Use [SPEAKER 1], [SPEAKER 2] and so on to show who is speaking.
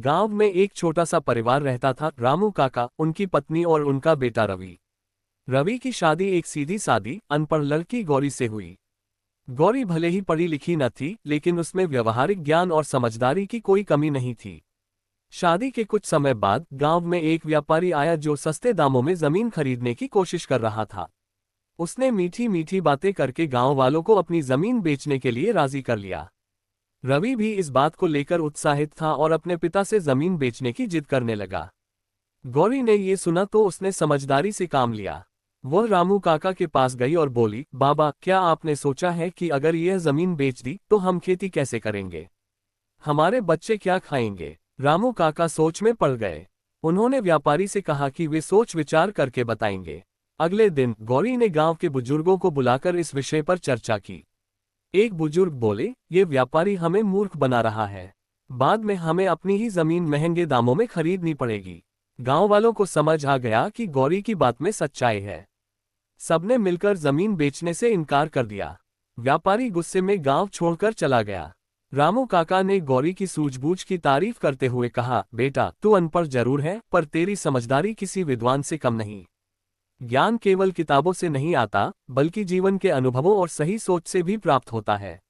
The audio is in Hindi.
[SPEAKER 1] गांव में एक छोटा सा परिवार रहता था। रामू काका, उनकी पत्नी और उनका बेटा रवि। रवि की शादी एक सीधी सादी अनपढ़ लड़की गौरी से हुई। गौरी भले ही पढ़ी लिखी न थी, लेकिन उसमें व्यवहारिक ज्ञान और समझदारी की कोई कमी नहीं थी। शादी के कुछ समय बाद गांव में एक व्यापारी आया जो सस्ते दामों में जमीन खरीदने की कोशिश कर रहा था। उसने मीठी मीठी बातें करके गांव वालों को अपनी जमीन बेचने के लिए राजी कर लिया। रवि भी इस बात को लेकर उत्साहित था और अपने पिता से जमीन बेचने की जिद करने लगा। गौरी ने ये सुना तो उसने समझदारी से काम लिया। वह रामू काका के पास गई और बोली, बाबा, क्या आपने सोचा है कि अगर यह जमीन बेच दी तो हम खेती कैसे करेंगे? हमारे बच्चे क्या खाएंगे? रामू काका सोच में पड़ गए। उन्होंने व्यापारी से कहा कि वे सोच विचार करके बताएंगे। अगले दिन गौरी ने गांव के बुजुर्गों को बुलाकर इस विषय पर चर्चा की। एक बुजुर्ग बोले, ये व्यापारी हमें मूर्ख बना रहा है। बाद में हमें अपनी ही जमीन महंगे दामों में खरीदनी पड़ेगी। गांव वालों को समझ आ गया कि गौरी की बात में सच्चाई है। सबने मिलकर जमीन बेचने से इनकार कर दिया। व्यापारी गुस्से में गांव छोड़कर चला गया। रामू काका ने गौरी की सूझबूझ की तारीफ करते हुए कहा, बेटा, तू अनपढ़ जरूर है, पर तेरी समझदारी किसी विद्वान से कम नहीं। ज्ञान केवल किताबों से नहीं आता, बल्कि जीवन के अनुभवों और सही सोच से भी प्राप्त होता है।